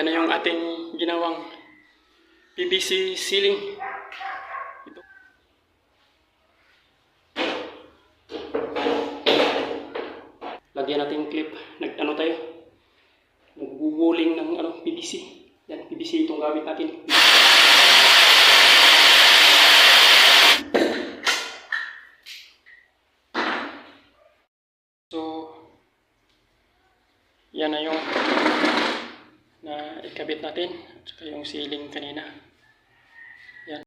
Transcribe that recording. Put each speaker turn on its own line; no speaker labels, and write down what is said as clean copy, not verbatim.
yan na yung ating ginawang PVC ceiling. Ito. Lagyan natin clip. Nag-ano tayo? Nagbubuling ng PVC. Yan, PVC itong gamit natin. So, yan na yung na ikabit natin. At saka yung ceiling kanina.